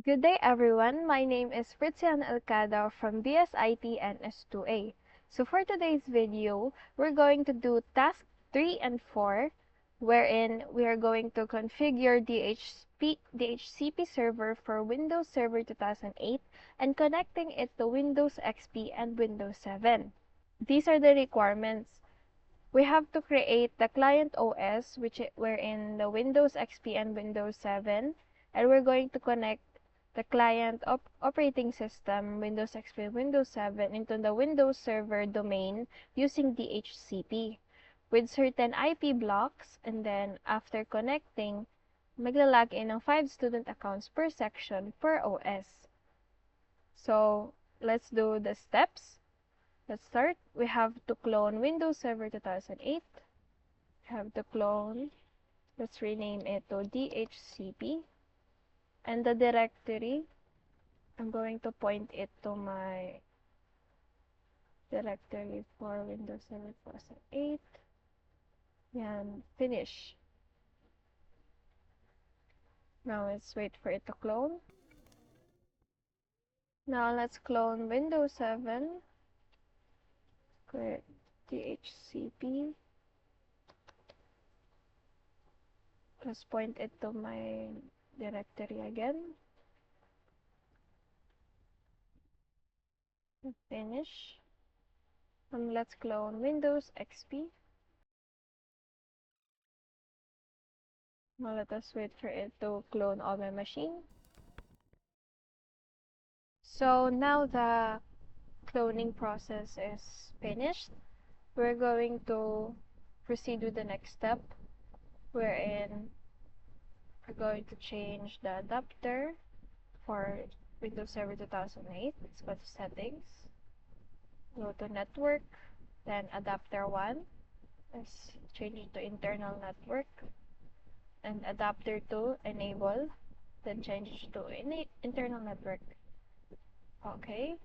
Good day everyone, my name is Fritzian Elcado from BSIT and S2A. So for today's video, we're going to do task 3 and 4, wherein we are going to configure DHCP server for Windows Server 2008 and connecting it to Windows XP and Windows 7. These are the requirements. We have to create the client OS, wherein the Windows XP and Windows 7, and we're going to connect the client operating system, Windows XP, Windows 7, into the Windows Server domain using DHCP with certain IP blocks, and then after connecting, maglalag in ng 5 student accounts per section per OS. So, let's do the steps. Let's start. We have to clone Windows Server 2008. We have to clone. Let's rename it to DHCP. And the directory, I'm going to point it to my directory for Windows Server 2008. And finish. Now let's wait for it to clone. Now let's clone Windows 7. Click DHCP. Let's point it to my directory again. Finish. Let's clone Windows XP. Now let us wait for it to clone all my machine. So now the cloning process is finished. We're going to proceed with the next step, wherein we're going to change the adapter for Windows Server 2008. Let's go to settings, go to network, then adapter 1. Let's change it to internal network, and adapter 2 enable, then change it to internal network. Okay,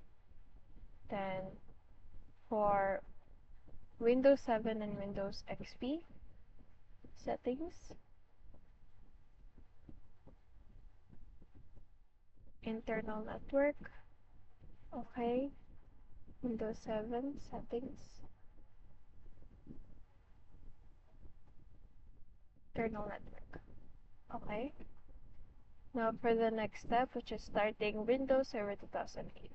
then for Windows 7 and Windows XP settings, internal network. Okay, Windows 7 settings, internal network. Okay, now for the next step, which is starting Windows Server 2008.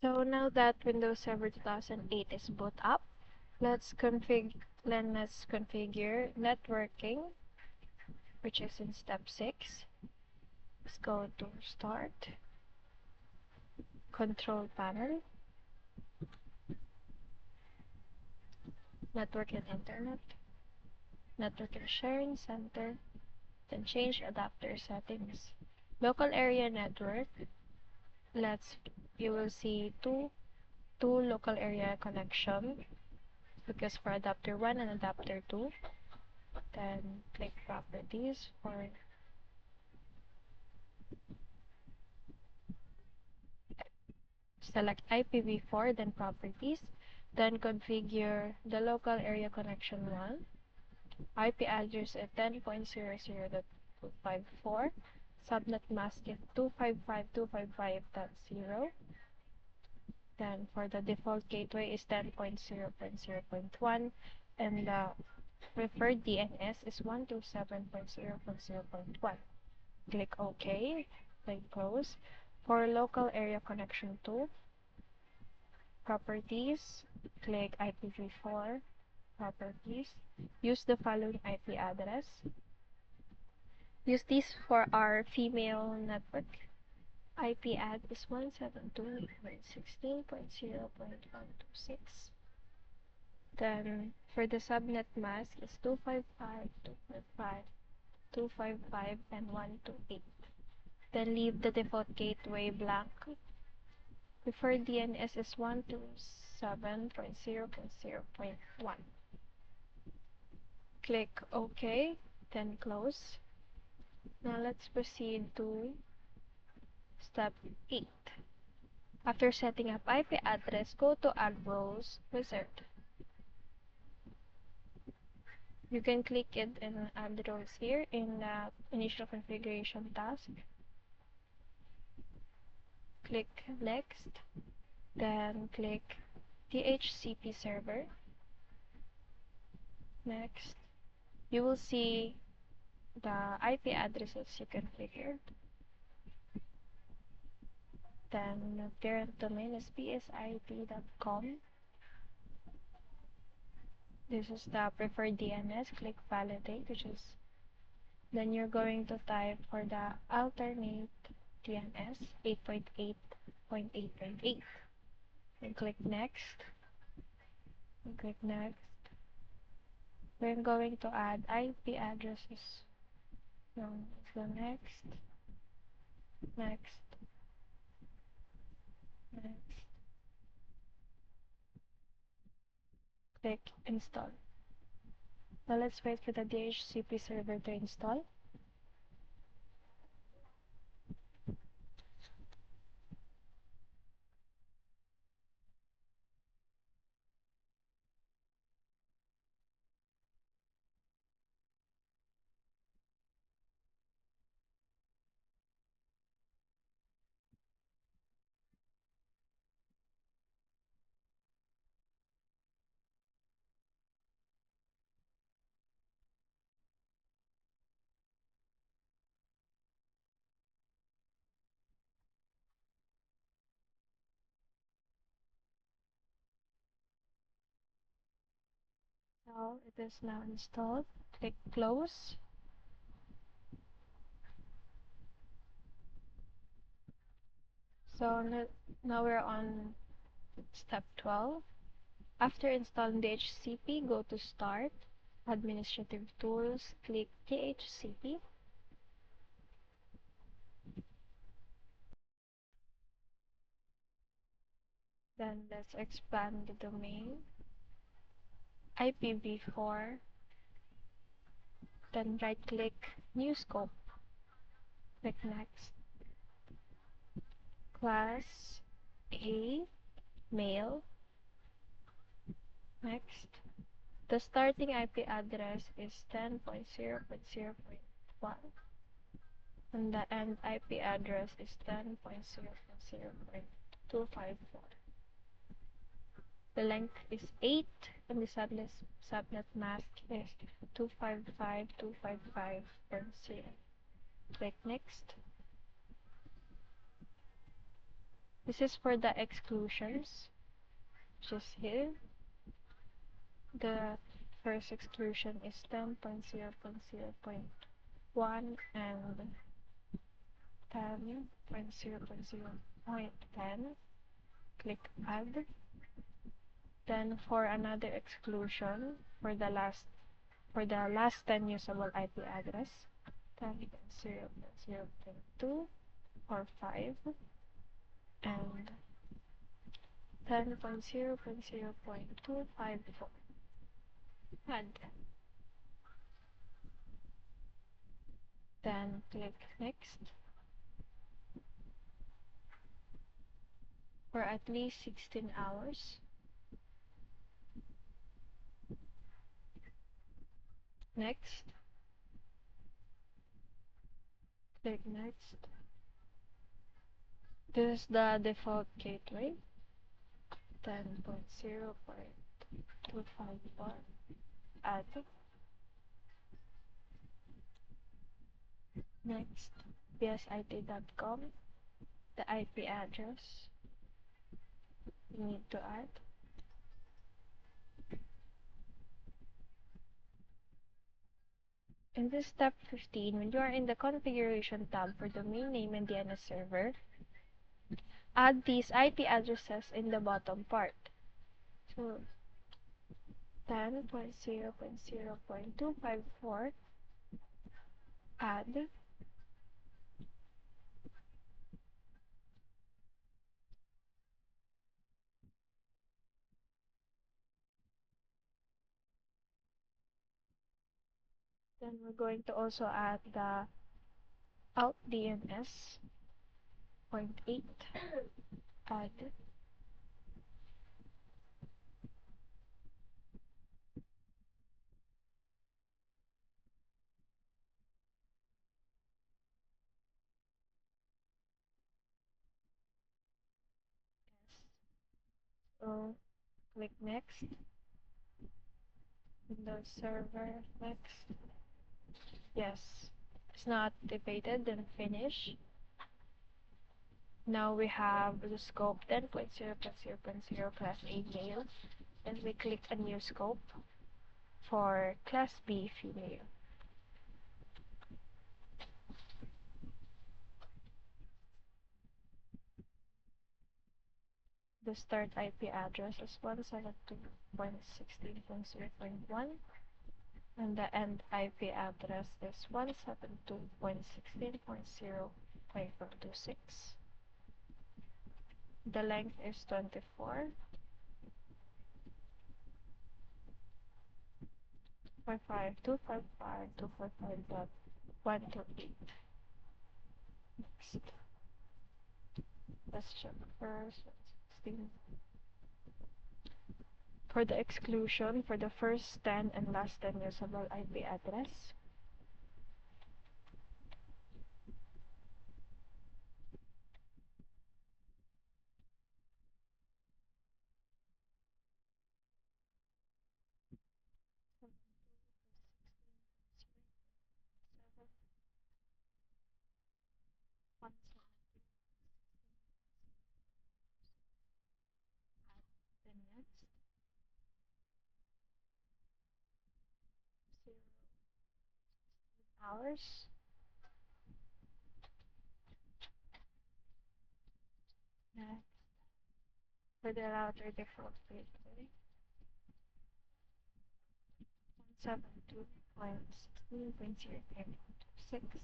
So now that Windows Server 2008 is boot up, let's configure networking, which is in step 6. Let's go to Start, Control Panel, Network and Internet, Network and Sharing Center, then change adapter settings. Local area network, you will see two local area connection, because for adapter 1 and adapter 2, then click properties for select IPv4, then properties, then configure the local area connection 1, IP address at 10.00.254, subnet mask is 255.255.0. Then for the default gateway is 10.0.0.1, and the preferred DNS is 127.0.0.1. Click OK, then close. For local area connection 2, properties, click IPv4, properties. Use the following IP address. Use this for our female network. IP ad is 172.16.0.126. Then for the subnet mask is 255.255.255 and 128. Then leave the default gateway blank. Preferred DNS is 127.0.0.1. Click OK, then close. Now let's proceed to step 8. After setting up IP address, go to Add Roles Wizard. You can click it and add the roles here in the initial configuration task. Click next, then click DHCP server. Next, you will see the IP addresses. You can click here. Then parent domain is bsit.com. This is the preferred DNS. Click validate, which is then you're going to type for the alternate DNS 8.8.8.8 and click next. And click next. We're going to add IP addresses. So next, next, next. Click install. Now let's wait for the DHCP server to install. Now it is now installed. Click close. So now we're on step 12. After installing DHCP, go to Start, Administrative Tools, click DHCP. Then let's expand the domain, IPv4. Then right-click, New Scope. Click Next. Class A, Mail. Next. The starting IP address is 10.0.0.1 and the end IP address is 10.0.0.254. The length is 8 and the subnet mask is 255.255.0. Click Next. This is for the exclusions, which is here. The first exclusion is 10.0.0.1 and 10.0.0.10. Click Add. Then for another exclusion, for the last 10 usable IP address, 10.0.0.2 or 5 and 10.0.0.254. Add. Then click Next for at least 16 hours. Next. Click Next. This is the default gateway. 10.0.254. Add. Next, bsit.com, the IP address you need to add. In this step 15, when you are in the configuration tab for domain name and DNS server, add these IP addresses in the bottom part. So 10.0.0.254, add. Then we're going to also add the out DNS 0.8, add. So click next. Windows Server next. Yes, it's not activated. Then finish. Now we have the scope 10.0.0.0 class A male, and we click a new scope for class B female. The start IP address is 172.16.0.1 and the end IP address is 172.16.0.26. The length is 24. 255.245.128. Next. Let's check first. 16. For the exclusion, for the first 10 and last 10 usable IP address, the next 0 hours. Next, for the router default gateway, 172.16.0.26.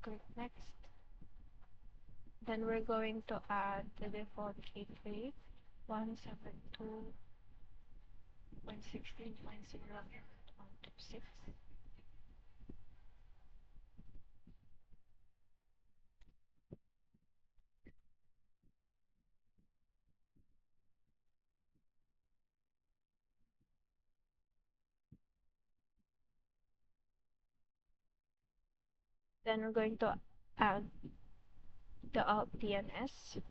Click next. Then we're going to add the default gateway 172.16.0.126. Then we're going to add the alt DNS.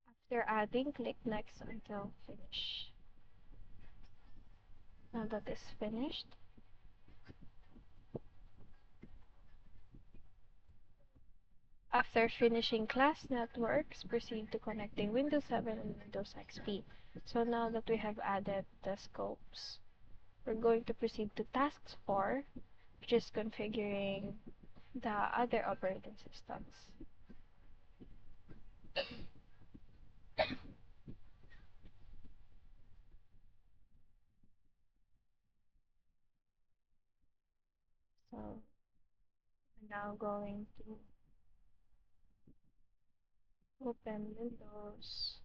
After adding, click next until finish. Now that is finished, after finishing class networks, proceed to connecting Windows 7 and Windows XP. So now that we have added the scopes, we're going to proceed to task 4, which is configuring the other operating systems. So we're now going to open Windows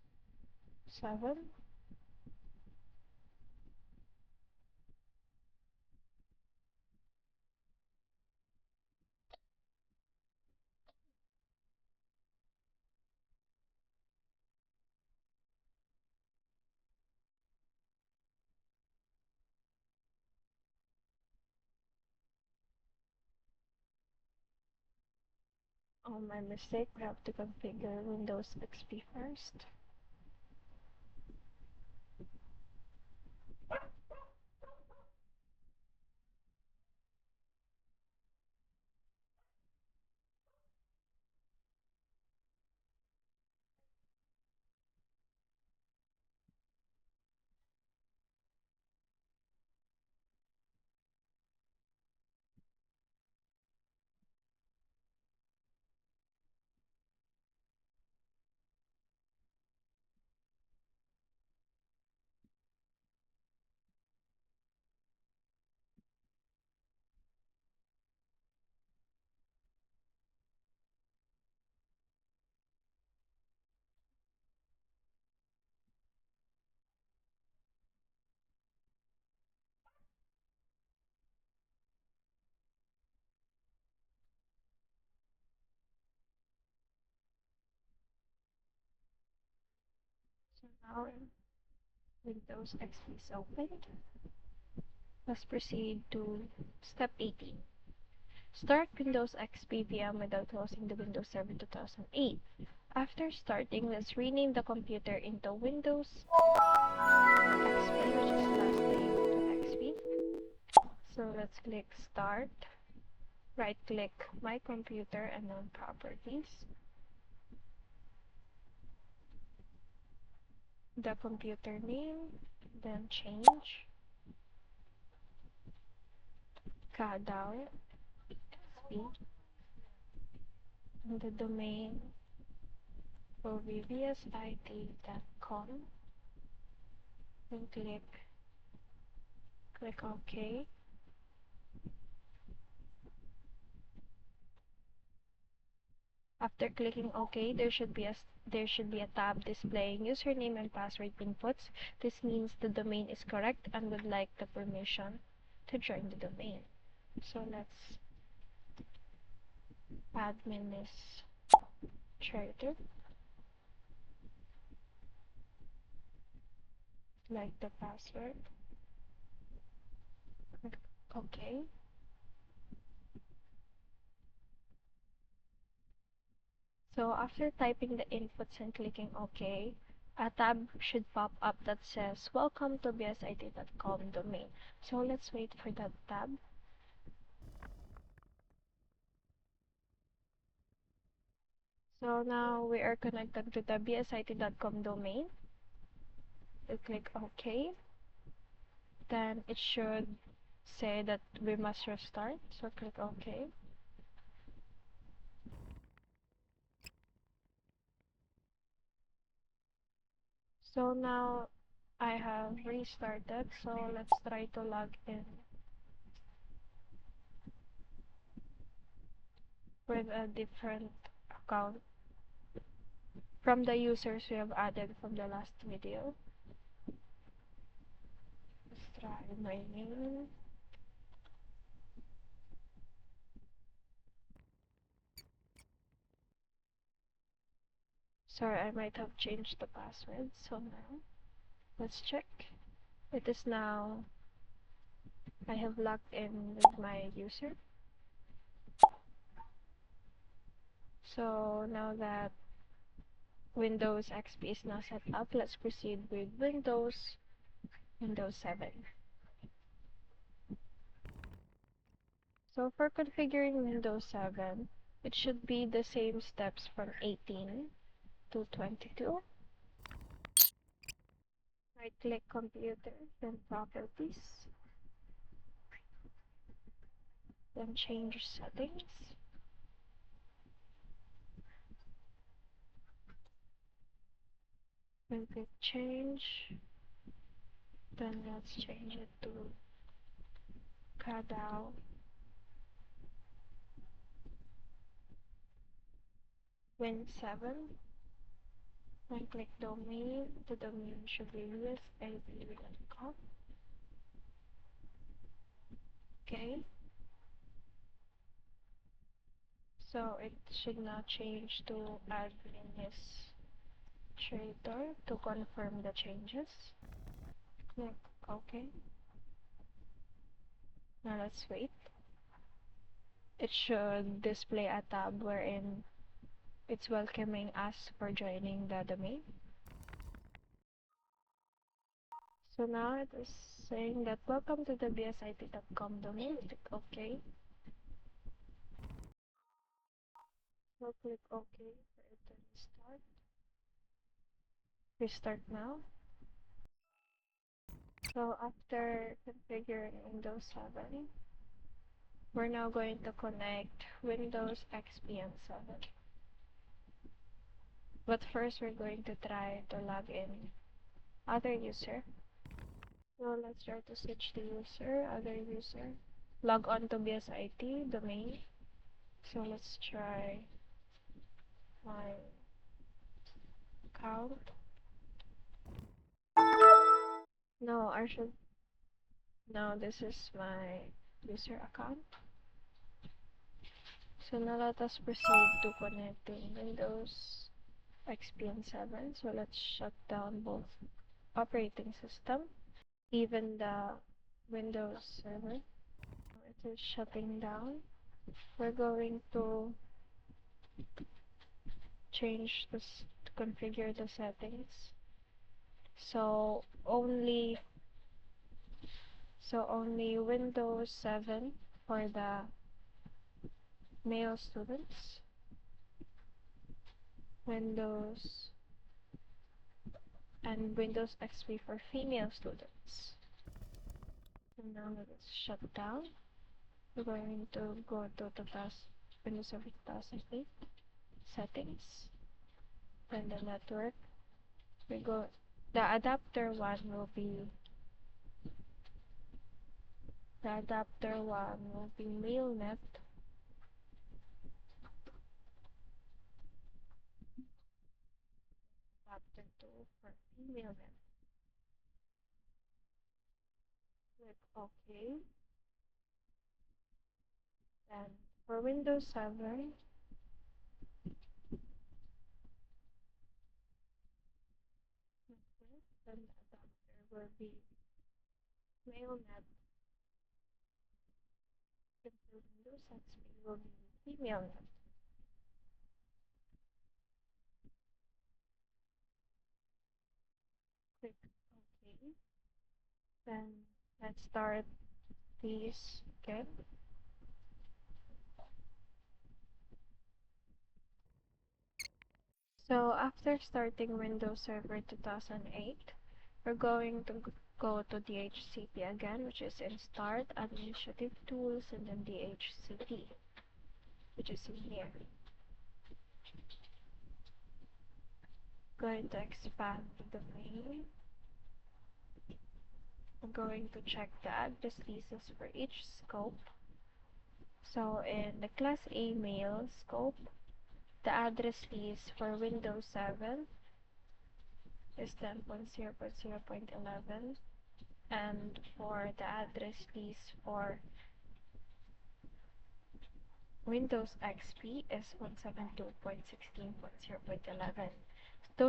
7. Oh, my mistake, we have to configure Windows XP first. Now Windows XP is opened. Let's proceed to step 18. Start Windows XP VM without closing the Windows Server 2008. After starting, let's rename the computer into Windows XP, which is last name to XP. So let's click Start, right click My Computer and then Properties. The computer name, then change Kadao XP, and the domain will be vsit.com, and click OK. After clicking OK, there should be a tab displaying username and password inputs. This means the domain is correct and would like the permission to join the domain. So let's administrator, like the password, click OK. So after typing the inputs and clicking OK, a tab should pop up that says Welcome to bsit.com domain. So let's wait for that tab. So now we are connected to the bsit.com domain. We click OK. Then it should say that we must restart. So click OK. So now I have restarted. So let's try to log in with a different account from the users we have added from the last video. Let's try my name. Sorry, I might have changed the password. So now let's check. It is now, I have logged in with my user. So now that Windows XP is now set up, let's proceed with Windows 7. So for configuring Windows 7, it should be the same steps from 18 to 22. Right click Computer, then Properties, then change Settings, then click Change, then let's change it to Kadao Win7, then click Domain. The domain should be usip.com. Okay, so it should now change to Administrator to confirm the changes. Click OK. Now let's wait. It should display a tab wherein it's welcoming us for joining the domain. So now it is saying that welcome to the bsit.com domain. Click OK. So click OK for it to restart. Restart now. So after configuring Windows 7, we're now going to connect Windows XP and 7. But first we're going to try to log in other user. So let's try to switch the user, other user. Log on to BSIT domain. So let's try my account. No, this is my user account. So now let us proceed to connecting Windows XP and 7. So let's shut down both operating system, even the Windows server. It is shutting down. We're going to change this to configure the settings. So only Windows 7 for the male students, Windows and Windows XP for female students. And now let's shut down. We're going to go to the Windows Server 2008 settings, then the network. The adapter one will be MailNet. Adapter 2 for female net. Click OK. Then for Windows 7, then the adapter will be MailNet. And for Windows XP will be female net. Click OK. Then let's start these again. So after starting Windows Server 2008, we're going to go to DHCP again, which is in Start, Administrative Tools, and then DHCP, which is in here. Going to expand the domain. I'm going to check the address leases for each scope. So in the Class A mail scope, the address lease for Windows 7 is 10.0.0.11, and for the address lease for Windows XP is 172.16.0.11.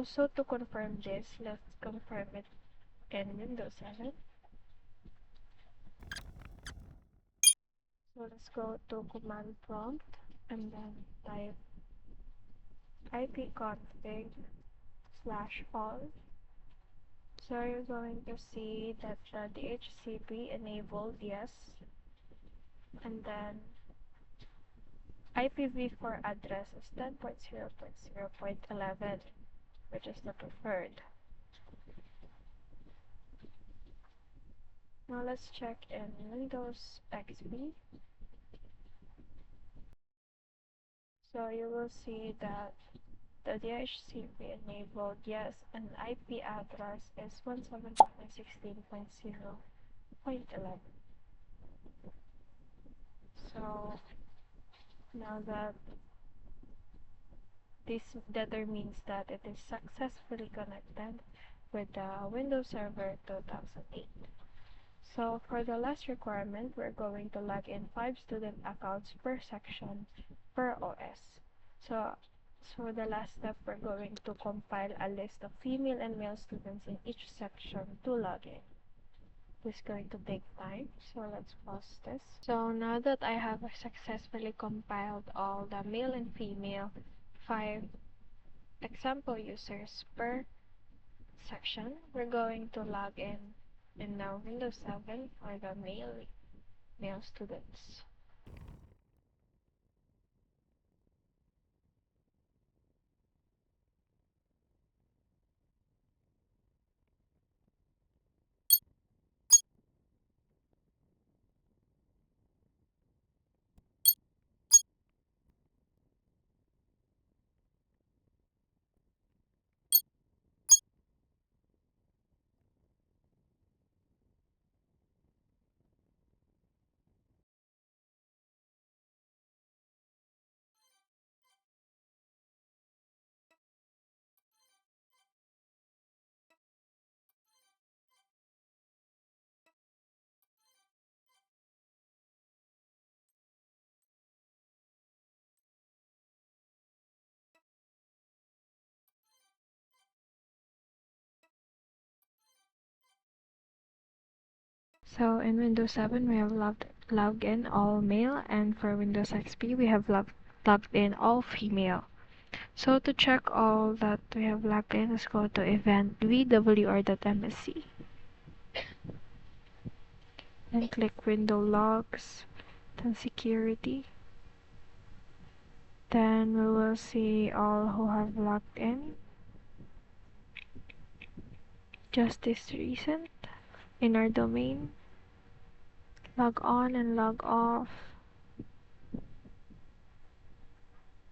So to confirm this, let's confirm it in Windows 7. So let's go to command prompt and then type ipconfig/all. So you're going to see that the DHCP enabled, yes, and then IPv4 address is 10.0.0.11, which is the preferred. Now let's check in Windows XP. So you will see that the DHCP enabled, yes, and IP address is 172.16.0.11. So now this determines that it is successfully connected with the Windows Server 2008. So for the last requirement, we're going to log in 5 student accounts per section per OS. So the last step, we're going to compile a list of female and male students in each section to log in. This is going to take time, so let's pause this. So now that I have successfully compiled all the male and female 5 example users per section, we're going to log in now Windows 7 for the male students. So in Windows 7, we have logged in all male, and for Windows XP, we have logged in all female. So to check all that we have logged in, let's go to event vwr.msc and click window logs, then security. Then we will see all who have logged in. Justice recent in our domain. Log on and log off.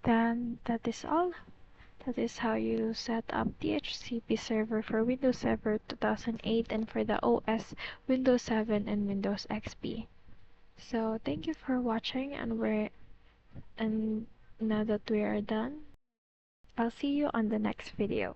Then that is all. That is how you set up DHCP server for Windows Server 2008 and for the OS Windows 7 and Windows XP. So thank you for watching, and now that we are done, I'll see you on the next video.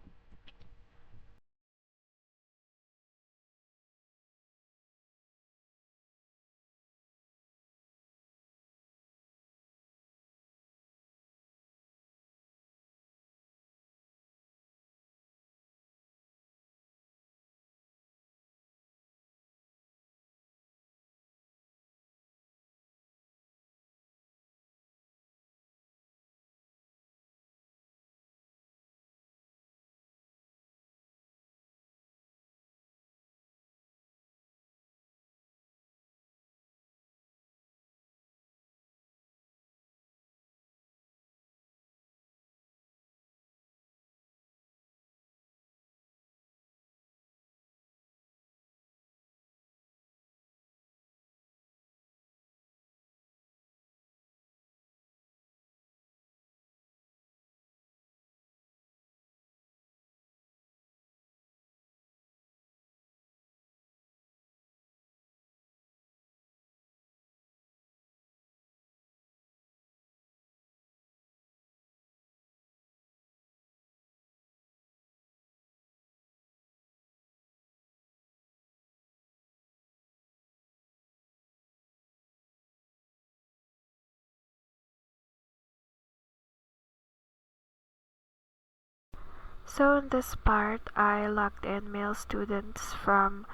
So in this part, I logged in male students from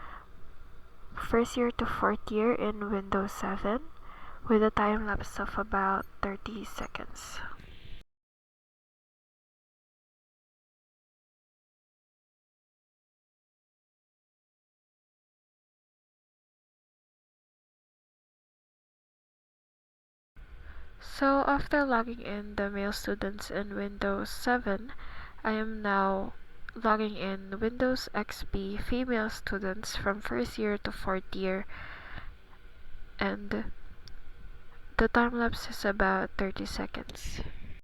first year to fourth year in Windows 7 with a time lapse of about 30 seconds. So after logging in the male students in Windows 7, I am now logging in Windows XP female students from first year to fourth year, and the time lapse is about 30 seconds.